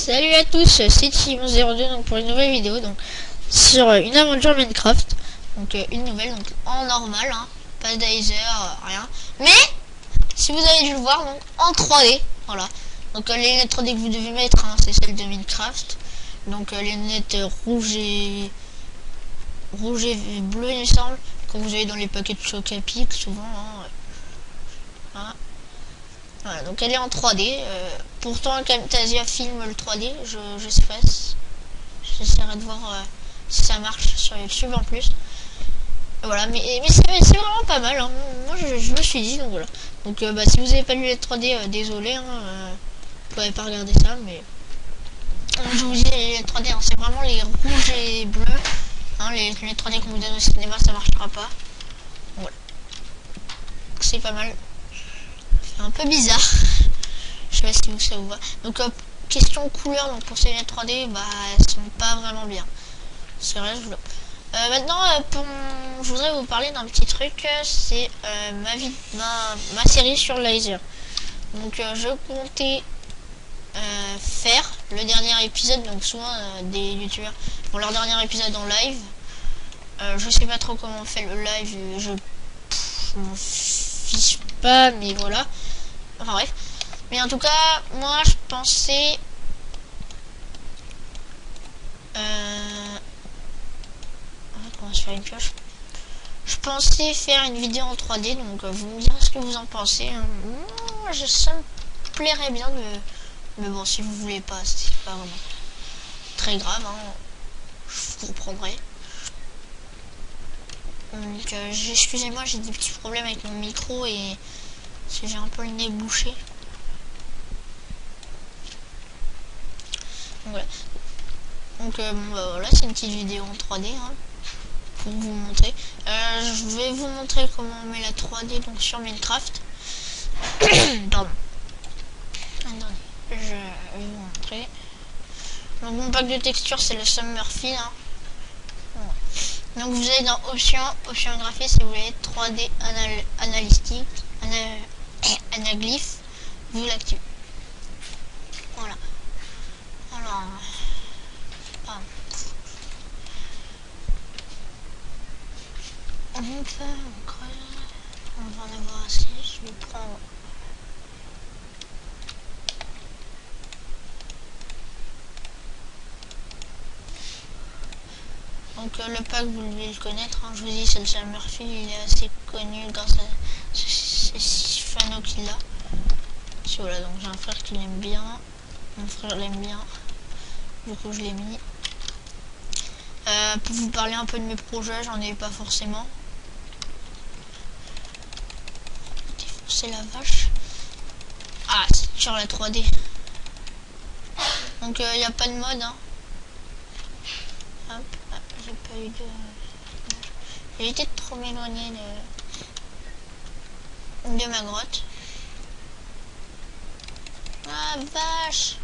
Salut à tous, c'est Timon02 donc pour une nouvelle vidéo donc sur une aventure Minecraft. Donc une nouvelle donc en normal, hein, pas d'Aether, rien. Mais si vous avez dû le voir donc en 3D, voilà. Donc les lunettes 3D que vous devez mettre, hein, c'est celles de Minecraft. Donc les lunettes rouges et bleues il me semble, que vous avez dans les paquets de Chocapic souvent. Hein, voilà. Voilà, donc elle est en 3D. Pourtant Camtasia filme le 3D. Je sais pas. J'essaierai de voir si ça marche sur YouTube en plus. Voilà, mais c'est vraiment pas mal. Hein. Moi je me suis dit, donc voilà. Donc bah, si vous avez pas lu les 3D, désolé. Hein, vous pouvez pas regarder ça, mais je vous dis les 3D, hein, c'est vraiment les rouges et bleus. Hein, les 3D qu'on vous donne au cinéma, ça marchera pas. Voilà. C'est pas mal. C'est un peu bizarre. Je sais pas si vous ça vous va. Donc question couleur, donc pour ces lunettes 3D, bah elles sont pas vraiment bien. C'est vrai, je maintenant je voudrais vous parler d'un petit truc, c'est ma série sur le laser. Donc je comptais faire le dernier épisode, donc souvent des youtubeurs font leur dernier épisode en live. Je sais pas trop comment on fait le live, je m'en fiche pas, mais voilà. Enfin bref. Mais en tout cas, moi je pensais comment se faire une pioche. Je pensais faire une vidéo en 3D, donc vous me direz ce que vous en pensez. Moi, ça me plairait bien, mais bon, si vous voulez pas, c'est pas vraiment très grave, hein. Je vous comprendrai. Donc excusez-moi, j'ai des petits problèmes avec mon micro et j'ai un peu le nez bouché. Donc voilà. Donc bon, bah, voilà, c'est une petite vidéo en 3D, hein, pour vous montrer. Je vais vous montrer comment on met la 3D donc sur Minecraft. Pardon. Attendez, je vais vous montrer. Donc mon pack de texture c'est le Summerfield. Hein. Voilà. Donc vous allez dans option graphique, si vous voulez 3D analytique, anaglyph, vous l'activez. Voilà. Alors. On va en avoir assez, je vais prendre donc le pack vous devez le connaître, hein. Je vous dis c'est le Summerfield, il est assez connu grâce à c'est Sifano qui l'a. Voilà, donc j'ai un frère qui l'aime bien, mon frère l'aime bien, du coup je l'ai mis. Pour vous parler un peu de mes projets, j'en ai pas forcément. C'est la vache. Ah, c'est sur la 3D. Donc il n'y a pas de mode. Hein. Hop, j'ai pas eu de... J'ai évité de trop m'éloigner de ma grotte. Ah vache.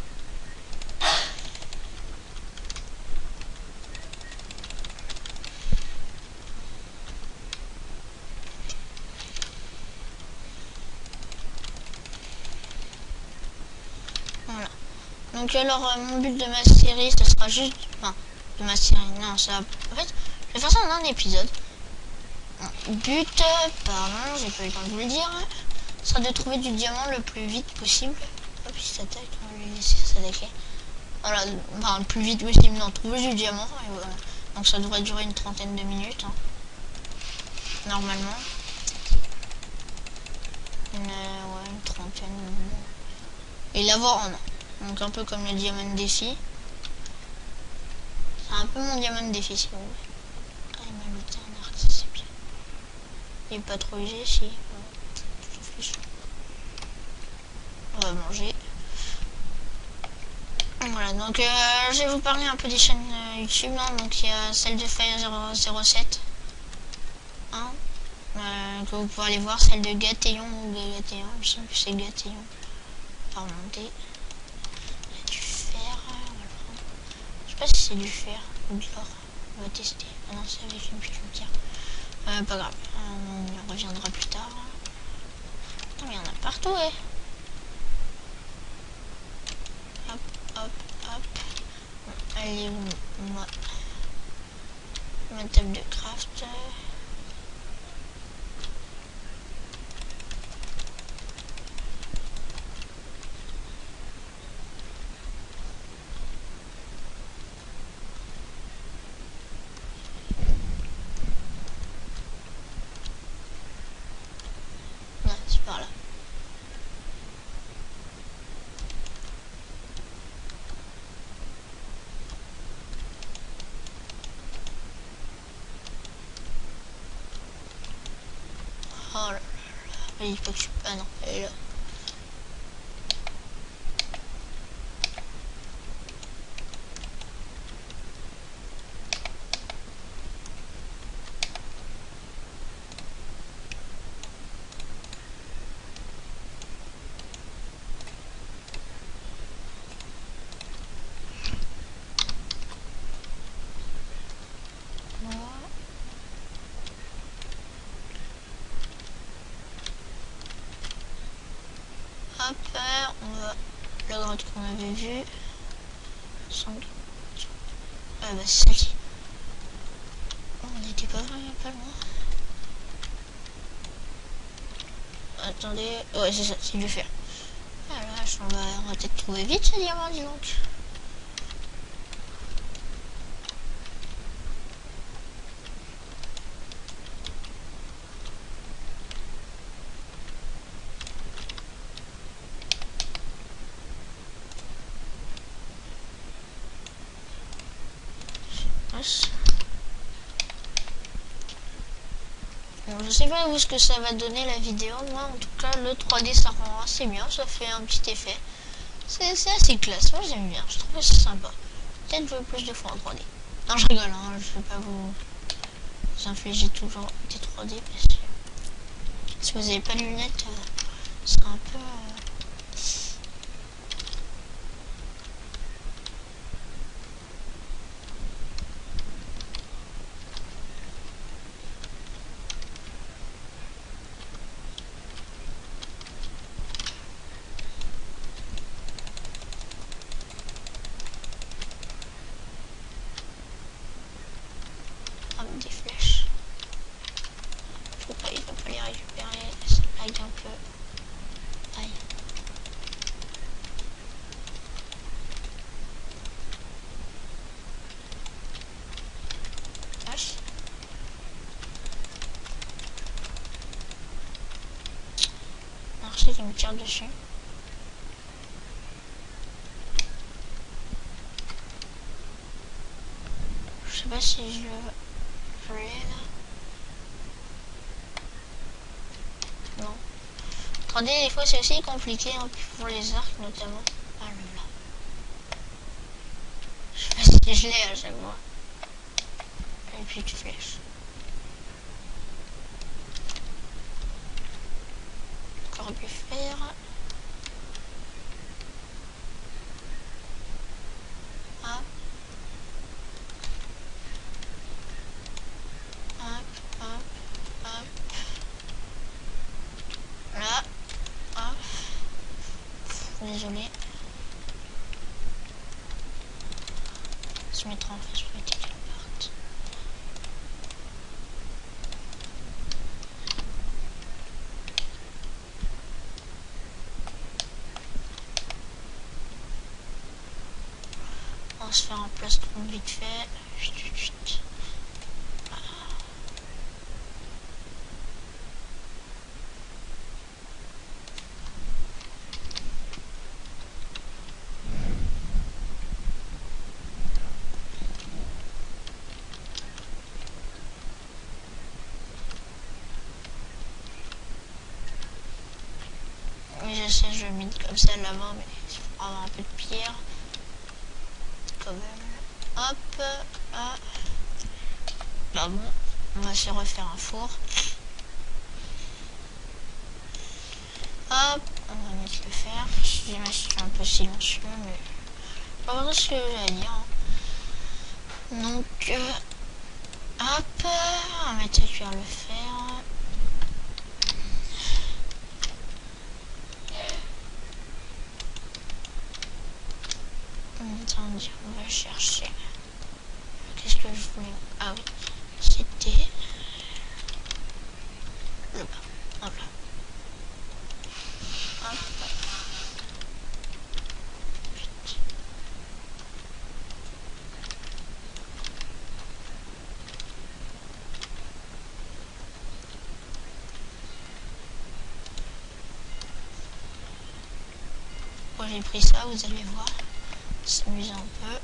Voilà. Donc alors mon but de ma série, ce sera juste... Enfin, de ma série, non, ça... En fait, je vais faire ça en un épisode. But, pardon, j'ai pas eu le temps de vous le dire, sera de trouver du diamant le plus vite possible. Hop, il s'attaque, on va lui laisser s'attaquer. Voilà, enfin, le plus vite possible, non, trouver du diamant, et voilà. Donc ça devrait durer une trentaine de minutes, hein, normalement. Ouais, une trentaine. Et l'avoir en un. Donc un peu comme le diamant défi. C'est un peu mon diamant défi, si vous voulez. Ah, il m'a looté un arc, ça c'est bien. Il est pas trop usé, si. On va manger. Voilà, donc je vais vous parler un peu des chaînes YouTube. Hein. Donc il y a celle de Fire007. Hein, que vous pouvez aller voir, celle de Gatéon ou Gatéon. Je sais que c'est Gatéon. On va remonter. Il y a du fer. Je sais pas si c'est du fer ou de l'or. On va tester. Ah non, c'est avec une pierre. Pas grave, on reviendra plus tard. Il y en a partout, ouais. Hop, hop, hop. Allez, ma table de craft. Non, c'est par là. Oh là là. Il faut que je... Ah non, elle est là. Hop, on va la grotte qu'on avait vue. Sans doute. Ah bah c'est celle-ci. Oh, on n'était pas vraiment pas loin. Attendez. Ouais, c'est ça, c'est du fer. Ah là, on va peut-être trouver vite ce diamant, dis donc. Bon, je sais pas où ce que ça va donner la vidéo. Moi, en tout cas, le 3D, ça rend assez bien. Ça fait un petit effet. C'est assez classe. Moi, j'aime bien. Je trouve ça sympa. Peut-être jouer plus de fois en 3D. Non, je rigole. Hein. Je vais pas vous infliger toujours des 3D. Parce que si vous n'avez pas de lunettes, ce sera un peu... des flèches. Il faut pas les récupérer. Ça lag un peu. Aïe. Vache. Marché qui me tire dessus. Je sais pas si je l'ai là. Non. 3D des fois c'est aussi compliqué hein, pour les arcs notamment. Ah là là. Je sais pas si je l'ai à chaque fois. Et puis tu flèches. Encore du fer. Hop. Hop, hop, hop. Là. Hop. Désolé. Se mettre en face pour éviter qu'elle parte. On va se faire un plastron vite fait. Chut. Oui, je sais, je mine comme ça là-bas, mais il faut avoir un peu de pierre. Quand même. Hop, ah. Bah bon, on va se refaire un four. Hop, on va mettre le fer. Excusez-moi si je suis un peu silencieux, mais pas vraiment ce que j'ai à dire. Hein. Donc, hop, on va mettre à cuire le fer. Attendez, on va chercher. Qu'est-ce que je voulais... Ah oui, c'était... le bas. Hop là. Hop. Vite. Moi j'ai pris ça, vous allez voir. S'amuser un peu.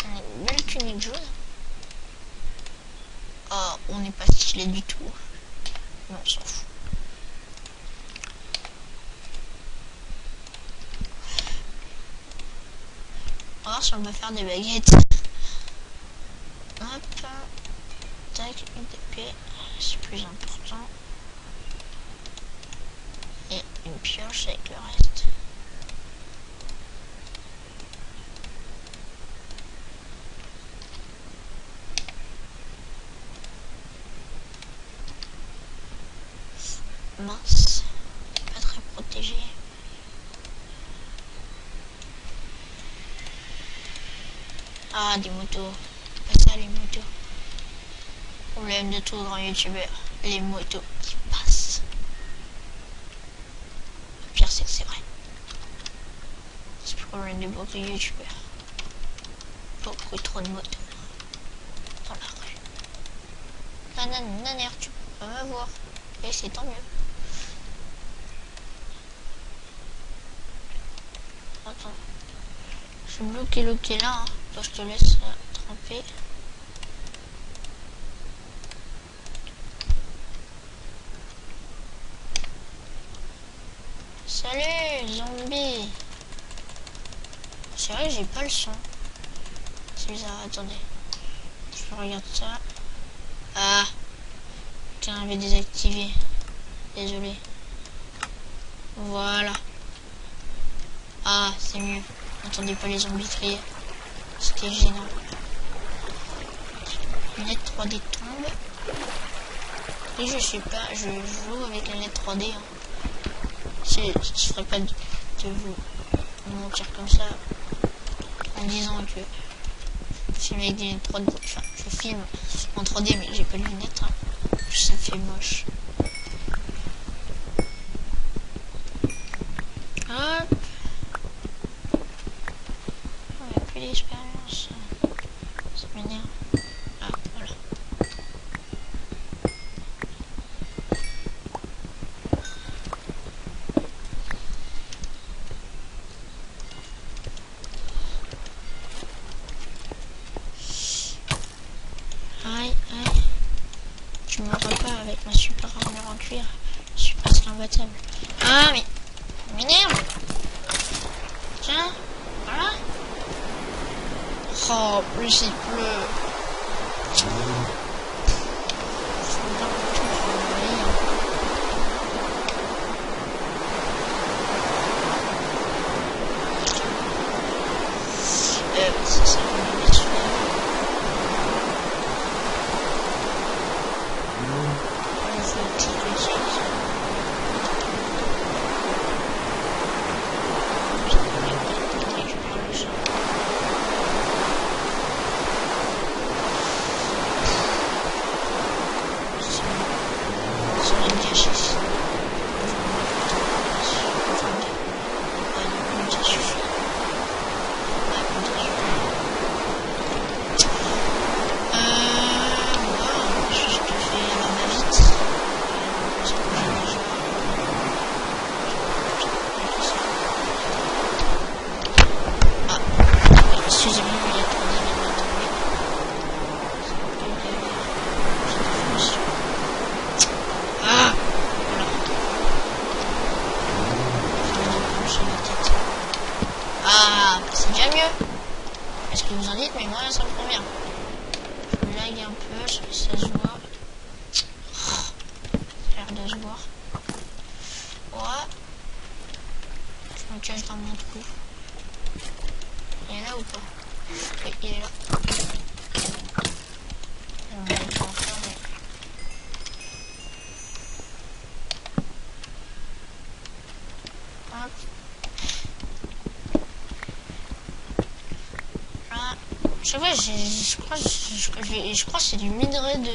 Une belle tunique jaune. Oh, on n'est pas stylé du tout. Mais on s'en fout. On va voir si on va faire des baguettes. Hop. Tac, une épée. C'est plus important. Et une pioche avec le reste. Mince, pas très protégé. Ah, des motos. Pas ça, les motos. Problème de tout grand youtubeur. Les motos qui passent. Le pire, c'est que c'est vrai. C'est le problème de beaucoup de youtubeurs. Beaucoup trop de motos. Dans la rue. Naner, tu peux pas m'avoir. Et c'est tant mieux. Attends. Je suis bloqué là. Hein. Toi, je te laisse tremper. Salut, zombie. C'est vrai que j'ai pas le son. C'est bizarre, attendez. Je regarde ça. Ah. Tiens, on avait désactivé. Désolé. Voilà. Ah, c'est mieux. N'entendez pas les zombies crier. C'était gênant. Lunette 3D tombe. Et je sais pas, je joue avec la lunette 3D. Hein. Je ferais pas de vous mentir comme ça en disant que je filme avec des lunettes 3D. Enfin, je filme en 3D mais j'ai pas de lunettes. Hein. Ça fait moche. Hop. On a plus d'expérience. Ça m'énerve. Ah, voilà. Aïe, aïe. Tu m'auras pas avec ma super armure en cuir. Je suis presque imbattable. Ah, mais m'énerve. Tiens, voilà. Oh, plus il pleut. C'est ça, on est sûr. Ah, c'est déjà mieux. Est-ce que vous en dites? Mais moi, ça me convient. Je lag un peu, ça se voit. Ça a l'air de se voir. Ouais. Je me cache dans mon trou. Il est là ou pas? Oui, il est là. On va être en faire, mais... Là. Je sais pas, je crois que c'est du minerai d'or.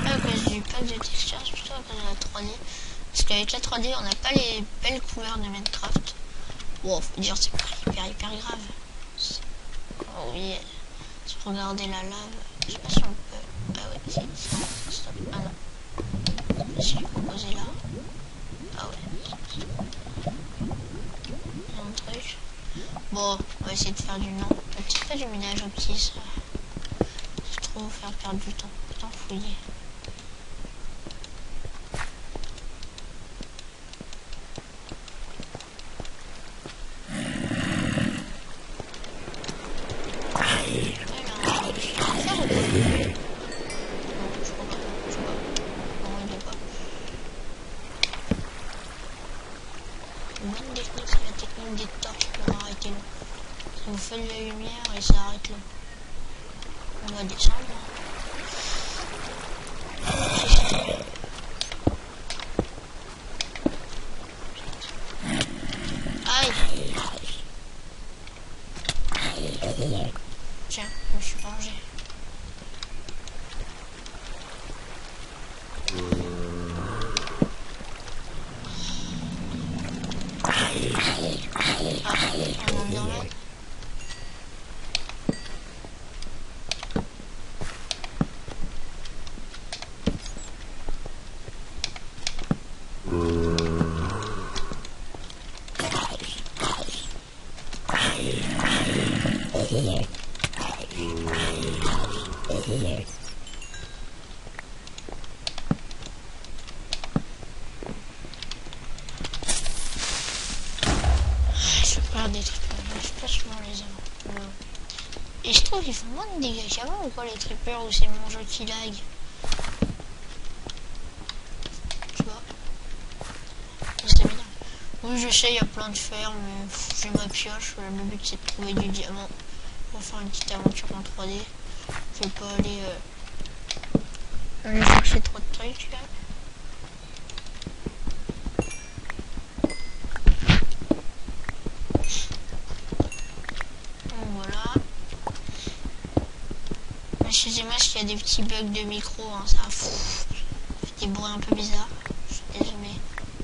Pas à cause du pack de textures, c'est plutôt à cause de la 3D. Parce qu'avec la 3D, on n'a pas les belles couleurs de Minecraft. Wow, faut dire, c'est pas hyper grave. Oh oui, si vous regardez la lave, je sais pas si on peut. Ah ouais, si. Stop. Ah non. Je vais poser là. Ah ouais. Il y a un truc. Bon, on va essayer de faire du non. Un petit peu du ménage au petit, ça. C'est trop faire perdre du temps. Autant fouiller. Bonne technique, c'est la technique des torches pour arrêter l'eau. Ça vous fait de la lumière et ça arrête l'eau. On va descendre. Aïe! Tiens, je me suis vengé. Ah, on monte dans l'aide. Je perds des trucs, je sais pas souvent les avoir. Et je trouve qu'ils font moins de dégâts qu'avant ou quoi les trippers ou c'est mon jeu qui lag. Tu vois. C'est bien. Oui je sais il y a plein de fer mais j'ai ma pioche, le but c'est de trouver du diamant. Pour faire une petite aventure en 3D. Je vais pas aller chercher trop de trucs là. Voilà. Excusez-moi s'il y a des petits bugs de micro, hein, ça fait des bruits un peu bizarres. Je suis désolé.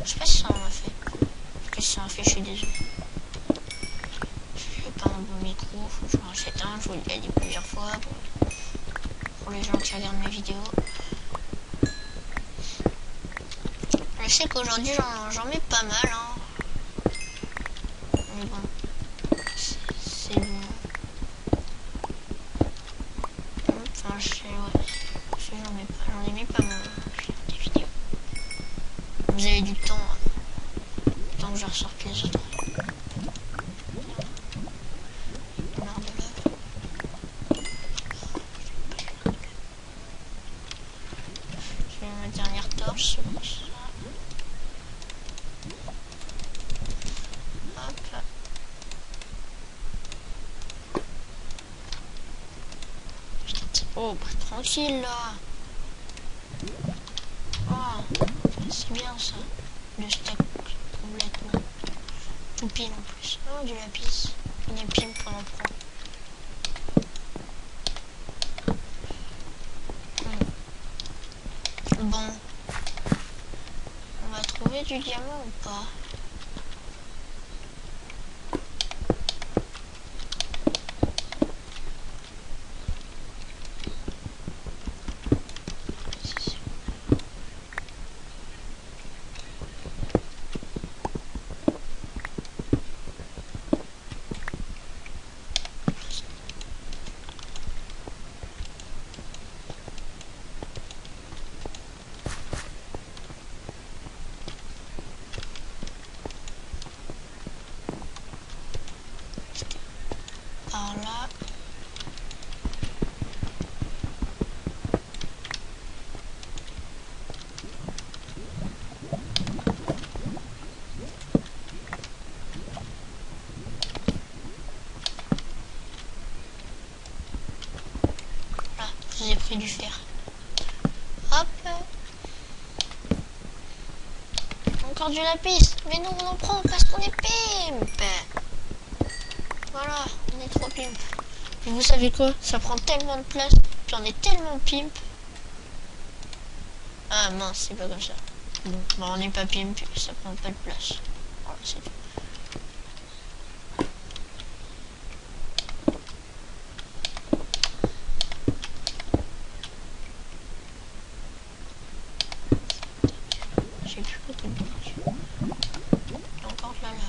Je sais pas si ça en a fait. Parce que si ça en fait, je suis désolé. Je n'ai pas un bon micro, faut que je m'en achète un, je vous l'ai dit plusieurs fois pour les gens qui regardent mes vidéos. Je sais qu'aujourd'hui j'en mets pas mal, hein. Mais bon, c'est bon. Enfin, je sais, ouais. J'en ai mis pas mal des vidéos. Vous avez du temps, tant que je ressorte les autres. Marre de lave. Je vais ma dernière torche, c'est bon ça. Hop. Oh, bah, tranquille là. Oh, c'est bien ça. Le stack complètement. Tout pile en plus. Oh, du lapis. On est pile pour en prendre. Bon. On va trouver du diamant ou pas? Par là. Là, je vous ai pris du fer. Hop. encore du lapis. Mais nous, on en prend parce qu'on est pimp. Voilà, on est trop pimp. Et vous savez quoi? Ça prend tellement de place. Puis on est tellement pimp. Ah mince, c'est pas comme ça. Bon, bah on n'est pas pimp, ça prend pas de place. Voilà, c'est tout. J'ai plus beaucoup de nourriture. Il y a encore de la lave.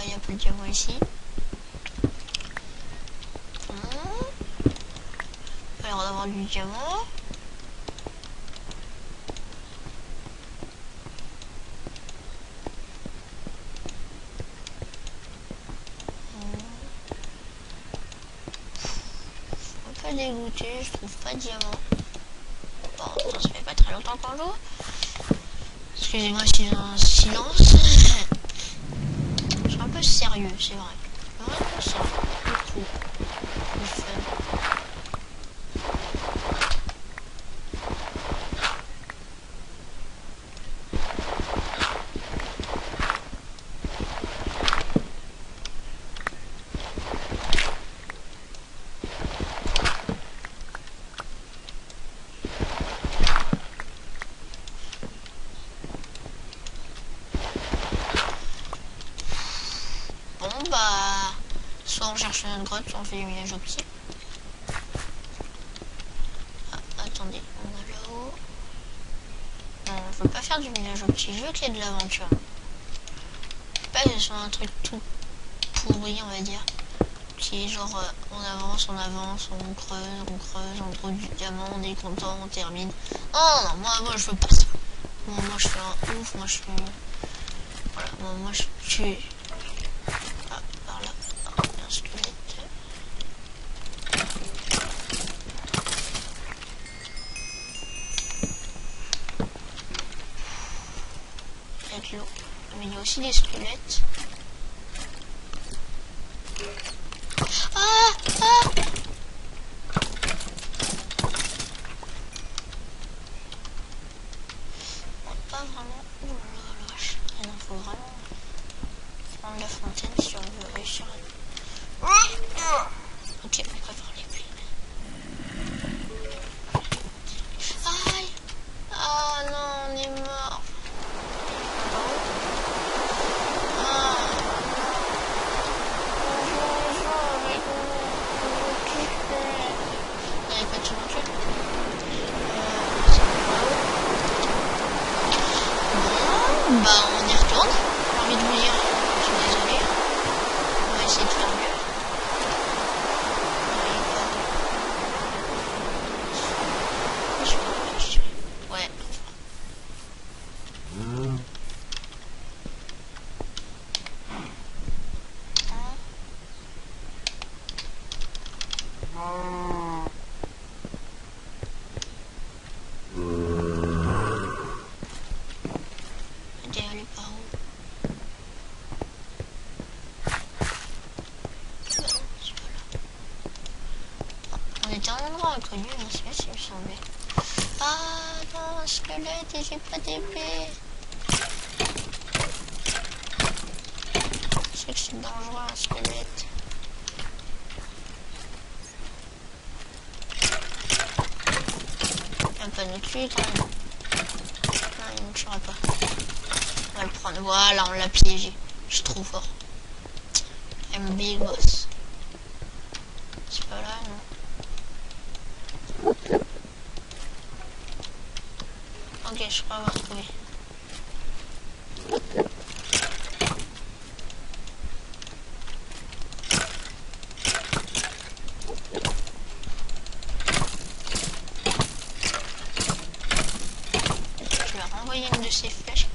Il n'y a plus de diamants ici. Bon. Il a l'air d'avoir du diamant. Un peu dégoûté, je trouve pas de diamant. Bon, ça fait pas très longtemps qu'on joue. Excusez-moi si j'ai un silence. Je suis un peu sérieux, c'est vrai. Vraiment sérieux. Beaucoup. Le fun. Bon bah, soit on cherche notre grotte, soit on fait du minage optique. Ah, attendez, on a là-haut. Non, je veux pas faire du minage optique, je veux qu'il y ait de l'aventure. Pas que ce soit un truc tout pourri, on va dire. Qui est genre, on avance, on trouve du diamant, on est content, on termine. Oh non, moi je veux pas ça. Moi je fais un ouf, moi je fais... Voilà, moi je tue... Ah, par là, ah, il y a un squelette. Il y a de l'eau. Mais il y a aussi des squelettes. Ah, ah. Pas vraiment. Oh là là, la vache. Il en faut vraiment prendre la fontaine si on veut réussir à... Ok, on prépare les pluies. Aïe. Ah non, on est mort. Ah. Il n'y avait pas de chemin. Bah on y retourne, j'ai envie de vous dire, je suis désolée, on va essayer de faire mieux. Ouais. T'es allé par où? On était à un endroit inconnu, mais c'est bien ce qu'il me semblait. Ah non, un squelette et j'ai pas d'épée. Je sais que c'est dangereux un squelette. Un panneau dessus quand même. Non, il ne tuera pas. On va le prendre. Voilà, on l'a piégé. Je suis trop fort. I'm big boss. C'est pas là, non? Ok, je crois avoir trouvé. ces flèches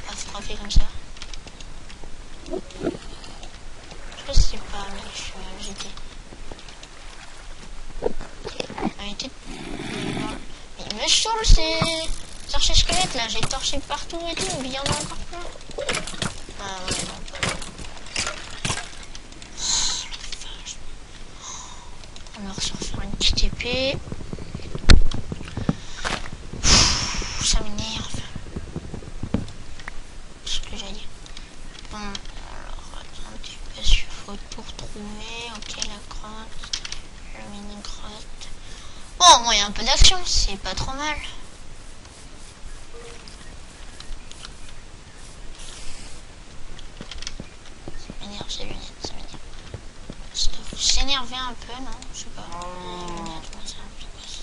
à frapper comme ça. Je sais pas, mais j'étais... Arrêtez. Il me saoule ces archers-squelettes là, j'ai torché partout et tout, mais il y en a encore plein. Ah ouais, non, pas là. Oh la vache. On va ressortir une petite épée. Ça m'énerve. C'est ce que j'ai dit. Bon, alors attendez, parce qu'il faut tout retrouver. Ok, la grotte, le mini-grotte. Bon, moi il y a un peu d'action, c'est pas trop mal. Ça m'énerve ces lunettes, ça m'énerve. Ça doit vous s'énerver un peu, non? Je sais pas. Les lunettes, moi ça me passe.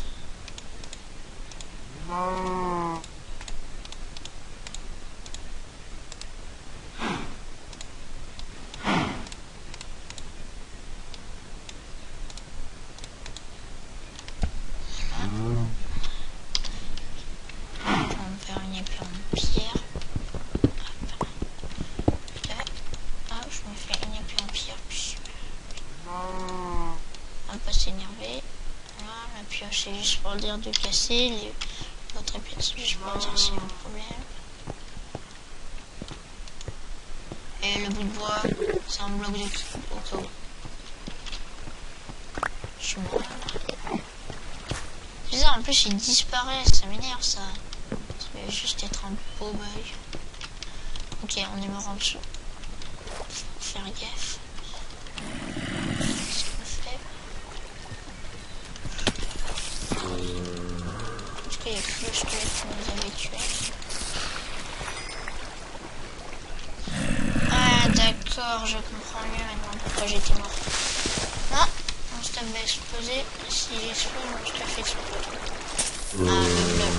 S'énerver. Voilà, la pioche c'est juste pour dire de casser, l'autre épée c'est juste pour dire c'est un problème. Et le bout de bois, c'est un bloc de au cas où. Je suis mort. C'est bizarre, en plus il disparaît, ça m'énerve ça. Ça va juste être un beau bug. Ok, on est mort en dessous. Faut faire gaffe. Il y a plus le squelette qui nous avait tué. Ah d'accord, je comprends mieux maintenant pourquoi j'étais mort. Ah, mon stuff va exploser. S'il explose, mon stuff explose. Ah, le bloc.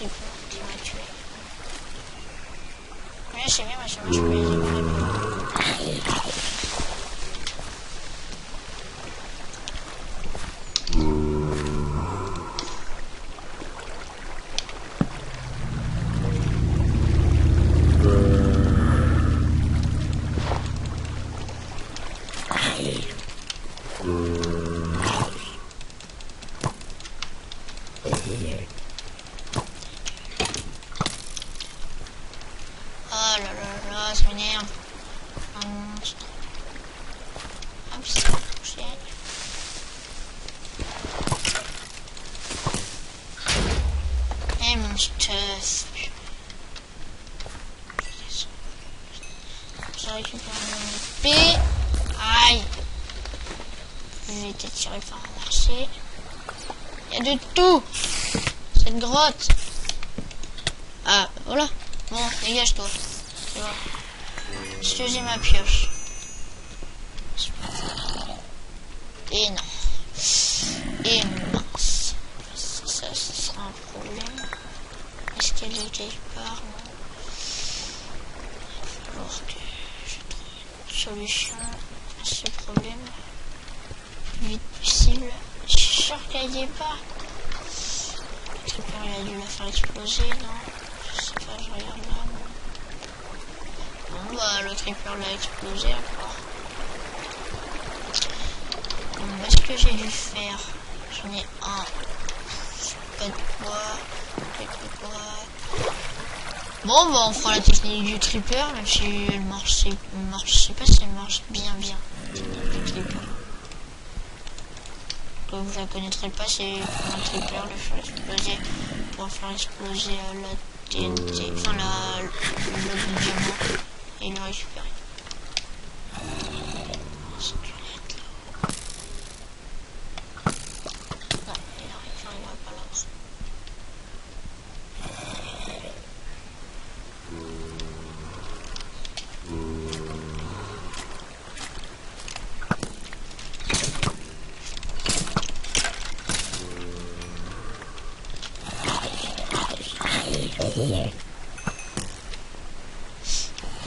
C'est bon, qui m'a tué. Mais c'est bien, moi je peux les écraser. Oh là là là, ça m'énerve. Un monstre. Ah, puis ça va toucher. Et mon stuff. Je récupère mon épée. Aïe. J'ai été tiré par un archer. Il y a de tout. Cette grotte. Ah, voilà. Bon, dégage-toi. Tu vois. Parce que j'ai ma pioche. Et non. Et mince. Ça sera un problème. Est-ce qu'elle est quelque part? Non. Il va falloir que je trouve une solution à ce problème. Le plus vite possible. Je suis sûr qu'elle n'y est pas. Le tripper, il a dû la faire exploser, non? Je sais pas, je regarde là. Bon, bah, le tripper l'a explosé encore. Bon, ce que j'ai dû faire, j'en ai un. Pas de bois, quelques bois. Bon, bah, on fera la technique du tripper, même si elle marche, je sais pas si elle marche bien. La technique du tripper. Comme vous la connaîtrez pas, c'est pour un tripper, le faire exploser, pour faire exploser la TNT, enfin le bloc de diamant, et le récupérer. Squelette là-haut. Non, il n'arrivera pas là-bas.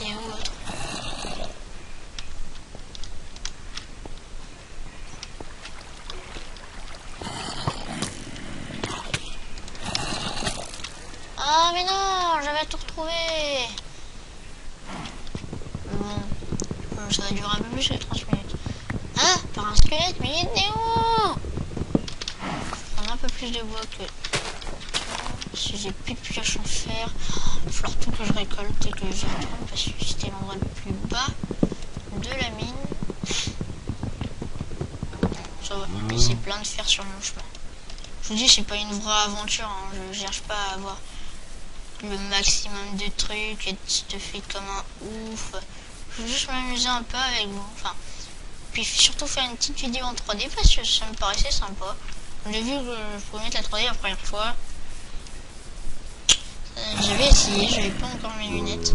Et où l'autre? Ah mais squelette, mais il est où? On a un peu plus de bois que... Si j'ai plus de pioche en fer, il va falloir tout que je récolte et que j'y retourne parce que c'était l'endroit le plus bas de la mine. Ça va, c'est plein de fer sur mon chemin. Je vous dis, c'est pas une vraie aventure, hein. Je cherche pas à avoir le maximum de trucs et de stuffer comme un ouf. Je veux juste m'amuser un peu avec vous. Enfin, puis surtout faire une petite vidéo en 3D parce que ça me paraissait sympa. J'ai vu que je pouvais mettre la 3D la première fois. J'avais essayé, j'avais pas encore mes lunettes.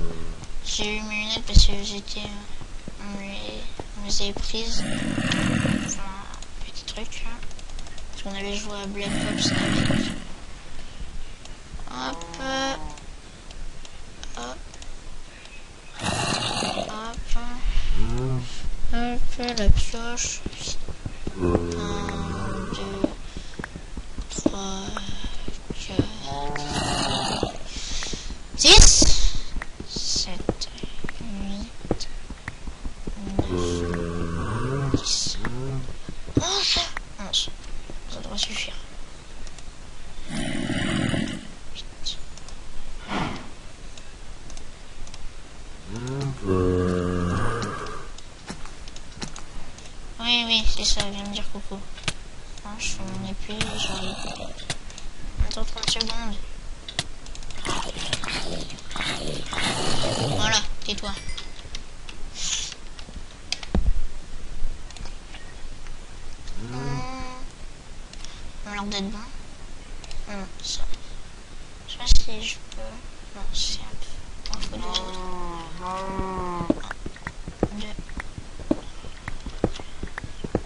J'ai eu mes lunettes parce que j'étais... on me les avait prises. Enfin, petit truc là. Parce qu'on avait joué à Black Ops avec. Hop. Hop. Hop. Hop, la pioche. 1, 2, 3, 4, 6, 7, 8, 9, 10, 11. Ça devrait suffire. Oui, c'est ça, viens me dire coucou. Hein, je fais mon épée et j'arrive. Attends 30 secondes. Voilà, tais-toi. On a l'air d'être bon. Non, ça. Je sais pas si je peux. Non, c'est un peu. Il faut deux autres. 1, 2.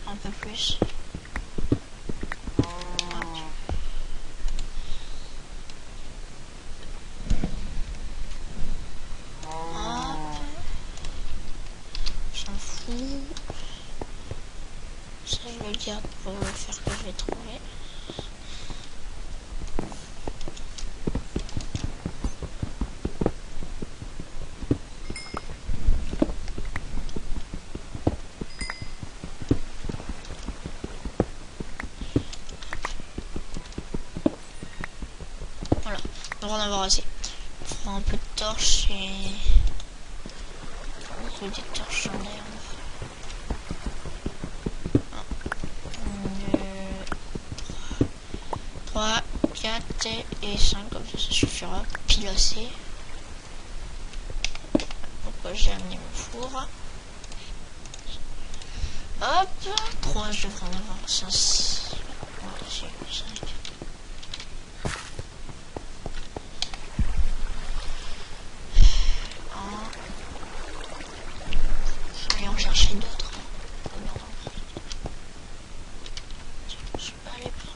Un peu plus. J'en fous. Ça, je le garde pour le faire que je vais trouver. Voilà, on va en avoir assez. On fera un peu de torche et... Beaucoup de torches en l'air. 3, 4 et 5, comme ça suffira. Pile assez. Pourquoi j'ai amené mon four? Hop, 3, je devrais en avoir 5. 5. Allez en chercher d'autres. Je peux aller par là.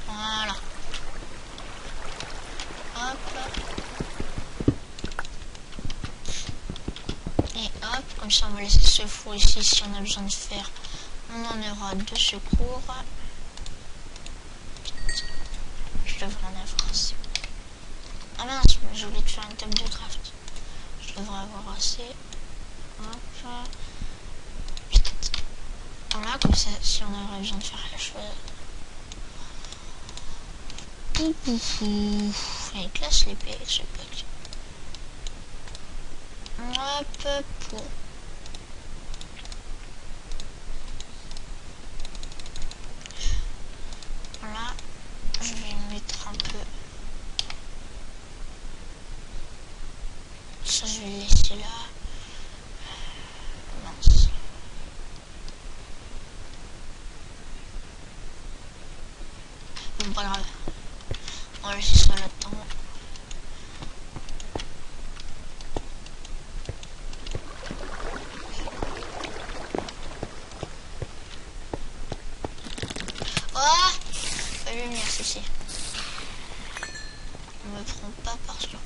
Voilà. Hop. Et hop, comme ça on va laisser ce four ici si on a besoin de faire. On en aura 2 secours. Je devrais en avoir assez. Ah mince, mais j'ai oublié de faire une table de craft. Je devrais avoir assez. Hop. Voilà, comme ça, si on aurait besoin de faire la chose. Il classe l'épée avec ce pack. Hop, pour. Voilà, je vais mettre un peu. Ça, je vais le laisser là. Mince. Bon, pas grave. On va laisser ça là-dedans. aussi. On me prend pas par surprise.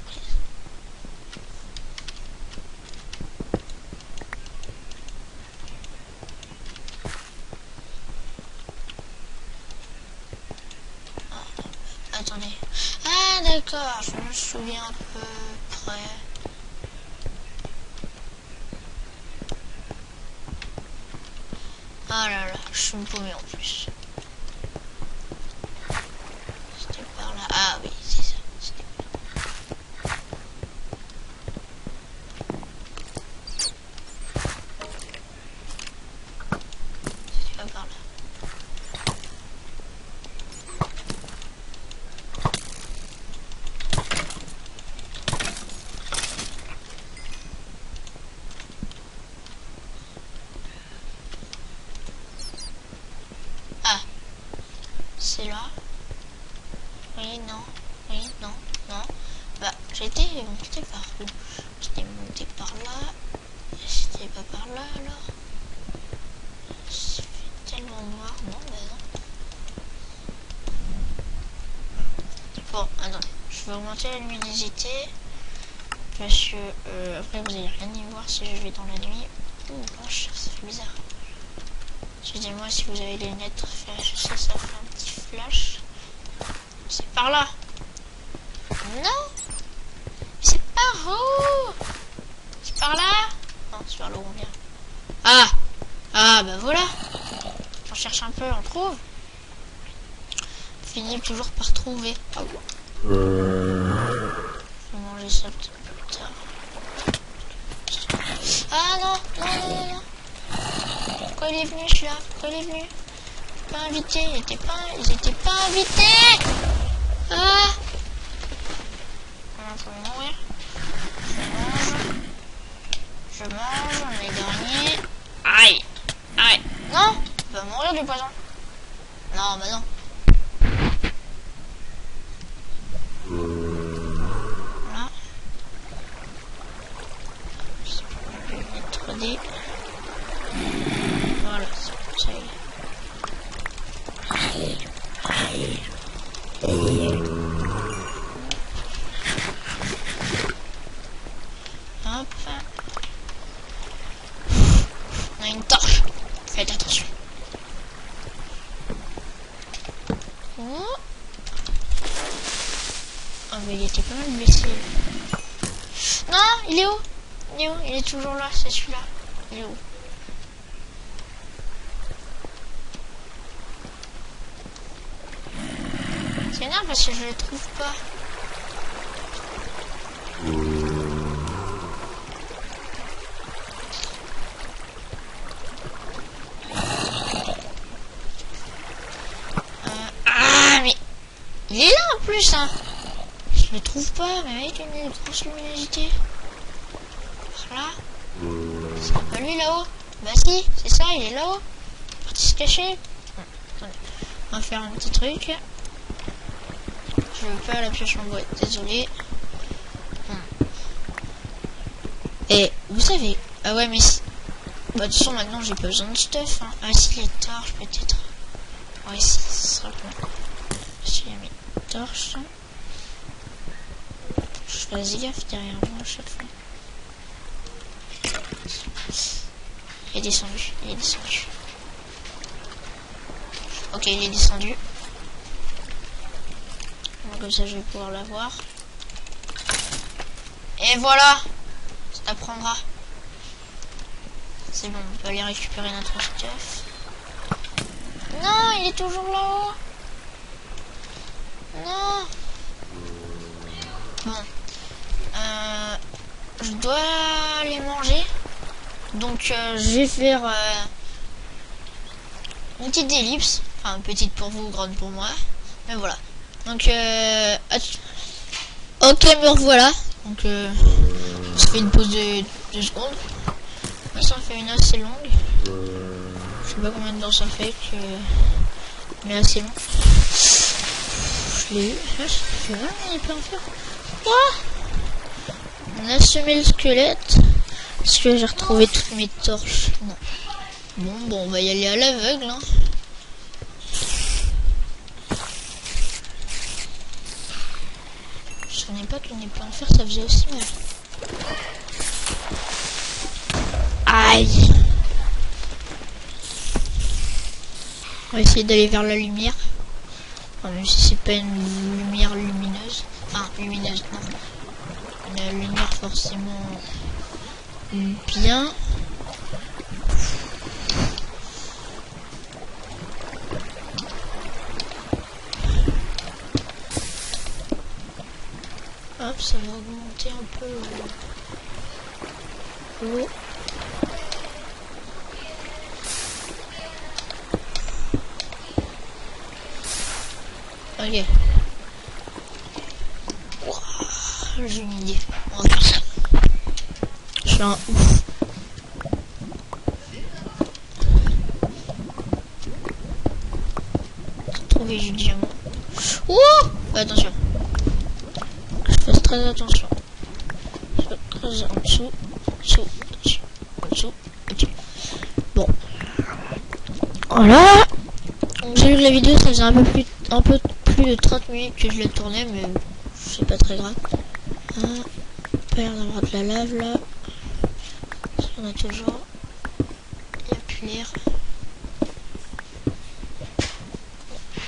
Ah, attendez. Ah d'accord, je me souviens à peu près. Ah là là, je suis paumé en plus. C'était par là. Ah oui, c'est ça. C'était pas par là. Ah, c'est là. Oui, non. Oui, non, non. Bah, j'étais monté par où? J'étais monté par là. C'était pas par là alors? Ça fait tellement noir. Non, bah non. Bon, attendez. Je vais augmenter la luminosité. Parce que après vous allez rien y voir si je vais dans la nuit. Ouh, vache, ça fait bizarre. Excusez-moi si vous avez les lunettes flash, ça fait un petit flash. C'est par là. Non, c'est par où? C'est par là? Non, c'est par là où on vient. Ah, ah bah voilà. On cherche un peu, on trouve. On finit toujours par trouver. Ah bon. Je vais manger ça peut-être plus tard. Ah non, non, non, non, non. Pourquoi il est venu celui-là? Pourquoi il est venu? Pas invité, ils étaient pas invités. Ah, on va mourir. Je mange, on est dernier. Aïe, aïe. Non, on va mourir du poison. Non, bah non. Voilà. Je vais mettre des... Voilà, ça y est. Hop. On a une torche. Faites attention. Oh. Ah mais il était pas mal blessé. Non, il est où? Il est où? Il est toujours là, c'est celui-là. Il est où? C'est énorme parce que je le trouve pas. Ah mais il est là en plus hein. Je le trouve pas mais avec une grosse luminosité. Voilà. C'est pas lui là-haut. Bah si, c'est ça, il est là-haut. Parti se cacher. Attendez. On va faire un petit truc. Je veux pas la pioche en bois, désolé. Et vous savez, ah ouais mais bah de toute façon maintenant j'ai pas besoin de stuff hein. Ah si les torches peut-être. Ouais si, ce sera bon. J'ai mis torche. Je fais gaffe derrière moi à chaque fois. Il est descendu, il est descendu. Ok, il est descendu. Comme ça je vais pouvoir l'avoir. Et voilà. Ça t'apprendra. C'est bon, on peut aller récupérer notre stuff. Non, il est toujours là-haut. Non. Bon. Je dois aller manger. Donc je vais faire une petite ellipse. Enfin, petite pour vous, grande pour moi. Mais voilà. Donc ok, me revoilà. Donc on se fait une pause de 2 secondes. Ça en fait une assez longue. Je sais pas combien de temps ça fait que... mais assez long. Je l'ai eu. Je vais il peut en faire. Quoi? On a semé le squelette. Est-ce que j'ai retrouvé toutes mes torches? Non. Bon, on va y aller à l'aveugle. Hein. souvenais pas que les épées en fer ça faisait aussi mal. Aïe. On va essayer d'aller vers la lumière. Enfin, même si c'est pas une lumière lumineuse. Enfin, lumineuse, non. Une lumière forcément bien. Hop, ça va augmenter un peu l'eau. Ok. Wow, j'ai une idée. On va faire ça. Je suis un ouf. Trouver du diamant. Oh, attention. Je fasse très attention. Je fais très en dessous, en dessous, ok. Bon. Voilà. J'ai vu que la vidéo ça faisait un peu plus de 30 minutes que je l'ai tournée, mais c'est pas très grave. Ah, pas l'air d'avoir de la lave là. On a toujours. Il n'y a plus l'air.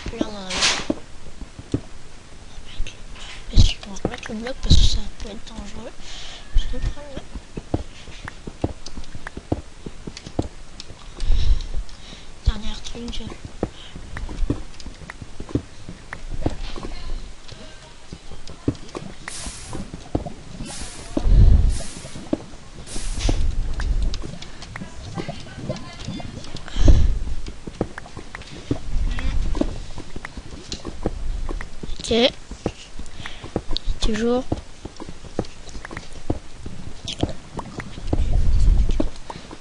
Plus l'air dans la lave. On va remettre le bloc parce que ça peut être dangereux. Je vais prendre là. Dernier truc. Ok. Toujours.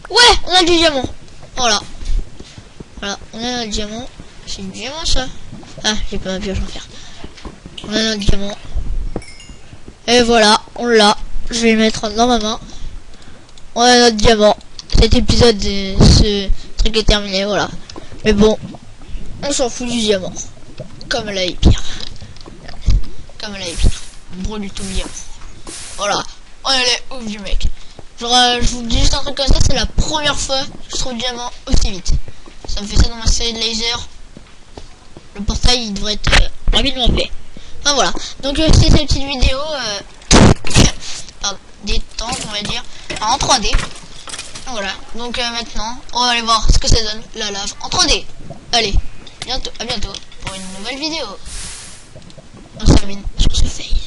Ouais, on a du diamant. Voilà. Voilà, on a notre diamant. C'est du diamant ça. Ah, j'ai pas ma pioche en fer. On a notre diamant. Et voilà, on l'a. Je vais le mettre dans ma main. On a notre diamant. Cet épisode de ce truc est terminé, voilà. Mais bon, on s'en fout du diamant. Comme la pire. Comme la pire. Brûle tout bien. Voilà. On est ouf du mec. Genre, je vous dis juste un truc comme ça, c'est la première fois que je trouve le diamant aussi vite. Ça me fait ça dans ma série de laser. Le portail il devrait être rapidement fait. Enfin voilà. Donc c'est cette petite vidéo détente on va dire. Enfin, en 3D. Voilà. Donc maintenant, on va aller voir ce que ça donne la lave en 3D. Allez, à bientôt pour une nouvelle vidéo. On se termine sur ce fail.